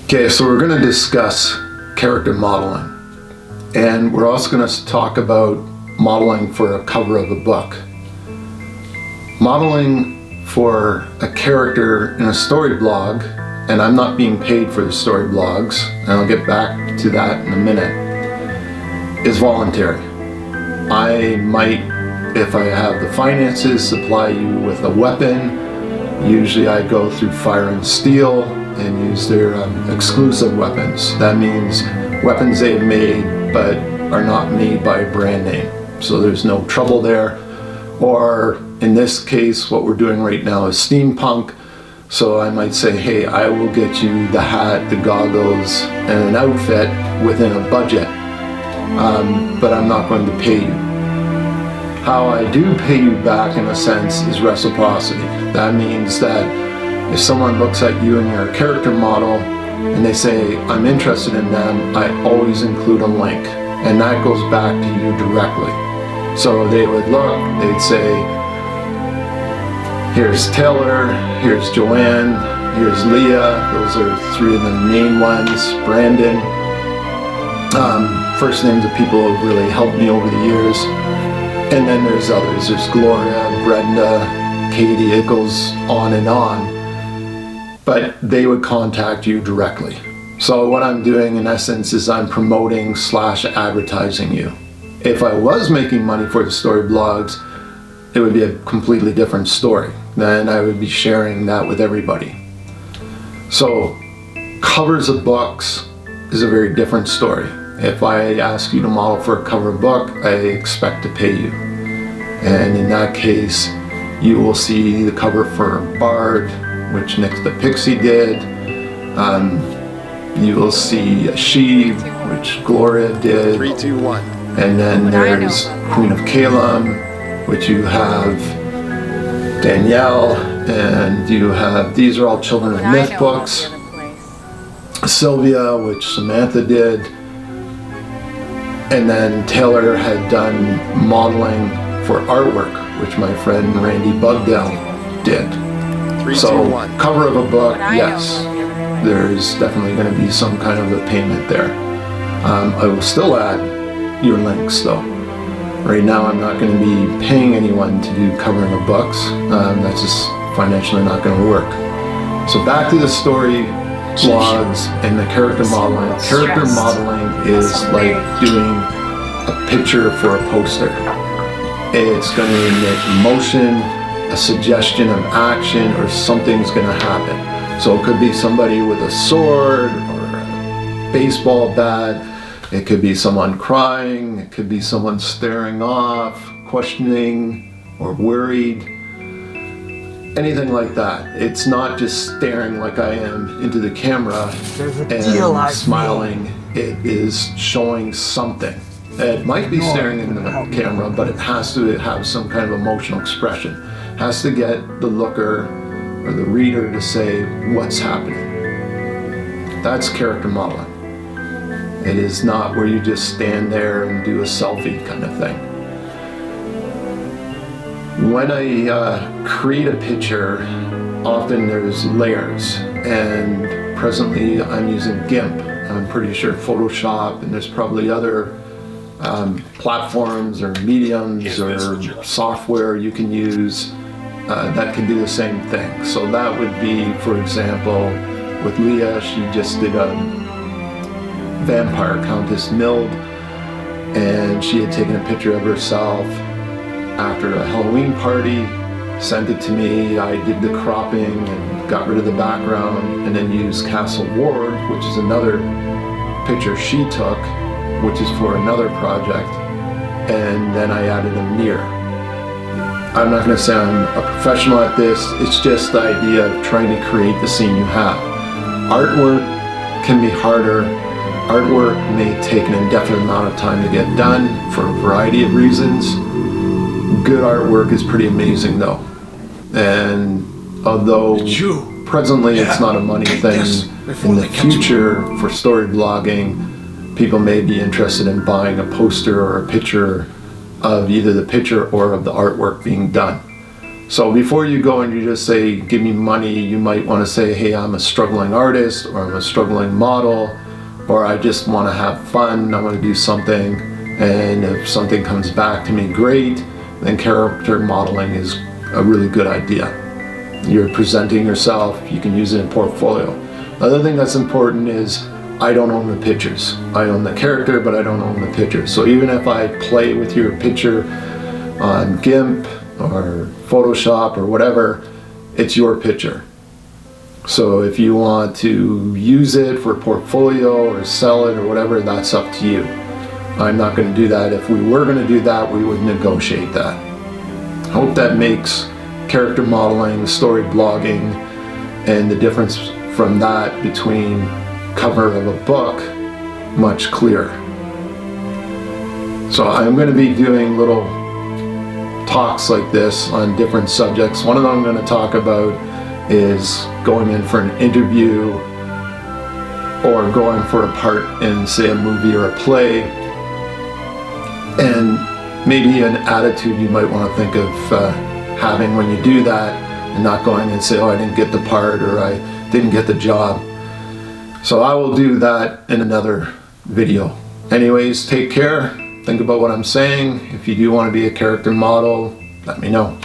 Okay, so we're going to discuss character modeling, and we're also going to talk about modeling for a cover of a book. Modeling for a character in a story blog, and I'm not being paid for the story blogs, and I'll get back to that in a minute, is voluntary. I might, if I have the finances, supply you with a weapon. Usually I go through Fire and Steel and use their exclusive weapons. That means weapons they've made but are not made by a brand name. So there's no trouble there. Or in this case, what we're doing right now is steampunk. So I might say, hey, I will get you the hat, the goggles, and an outfit within a budget, but I'm not going to pay you. How I do pay you back, in a sense, is reciprocity. That means that if someone looks at you and you're a character model, and they say, I'm interested in them, I always include a link. And that goes back to you directly. So they would look, they'd say, here's Taylor, here's Joanne, here's Leah. Those are three of the main ones. Brandon. First names of people who have really helped me over the years. And then there's others. There's Gloria, Brenda, Katie. It goes on and on. But they would contact you directly. So what I'm doing, in essence, is I'm promoting / advertising you. If I was making money for the story blogs, it would be a completely different story. Then I would be sharing that with everybody. So covers of books is a very different story. If I ask you to model for a cover of a book, I expect to pay you. And in that case, you will see the cover for Bard, which Nick the Pixie did. You will see Sheev, which Gloria did. 3, 2, 1. And then there's Queen of Calum, which you have Danielle, and you have, these are all Children of Myth books. Sylvia, which Samantha did. And then Taylor had done modeling for artwork, which my friend Randy Bugdell did. 3, So 2, 1. cover of a book, yes, there's definitely going to be some kind of a payment there. I will still add your links though. Right now I'm not going to be paying anyone to do covering of books. That's just financially not going to work. So back to the story blogs and the character modeling. Character modeling is like doing a picture for a poster. It's going to emit emotion, a suggestion of action, or something's going to happen. So it could be somebody with a sword or a baseball bat. It could be someone crying. It could be someone staring off, questioning, or worried. Anything like that. It's not just staring like I am into the camera and smiling. It is showing something. It might be staring into the camera, but it has to have some kind of emotional expression. It has to get the looker or the reader to say what's happening. That's character modeling. It is not where you just stand there and do a selfie kind of thing. When I create a picture, often there's layers, and presently I'm using GIMP. I'm pretty sure Photoshop, and there's probably other platforms or mediums or software you can use that can do the same thing. So that would be, for example, with Leah, she just did a vampire, Countess Mild, and she had taken a picture of herself after a Halloween party, sent it to me. I did the cropping and got rid of the background, and then used Castle Ward, which is another picture she took, which is for another project, and then I added a mirror. I'm not going to say I'm a professional at this, it's just the idea of trying to create the scene you have. Artwork can be harder. Artwork may take an indefinite amount of time to get done for a variety of reasons. Good artwork is pretty amazing though. And although presently it's not a money thing, in the future for story blogging, people may be interested in buying a poster or a picture of either the picture or of the artwork being done. So before you go and you just say, give me money, you might want to say, hey, I'm a struggling artist, or I'm a struggling model, or I just want to have fun, I want to do something, and if something comes back to me, great. Then character modeling is a really good idea. You're presenting yourself, you can use it in portfolio. The other thing that's important is I don't own the pictures. I own the character, but I don't own the picture. So even if I play with your picture on GIMP or Photoshop or whatever, it's your picture. So if you want to use it for portfolio or sell it or whatever, that's up to you. I'm not going to do that. If we were going to do that, we would negotiate that. I hope that makes character modeling, story blogging, and the difference from that between cover of a book much clearer. So I'm going to be doing little talks like this on different subjects. One of them I'm going to talk about is going in for an interview or going for a part in, say, a movie or a play, and maybe an attitude you might want to think of having when you do that, and not going and say, oh, I didn't get the part, or I didn't get the job. So I will do that in another video. Anyways, take care. Think about what I'm saying. If you do want to be a character model, let me know.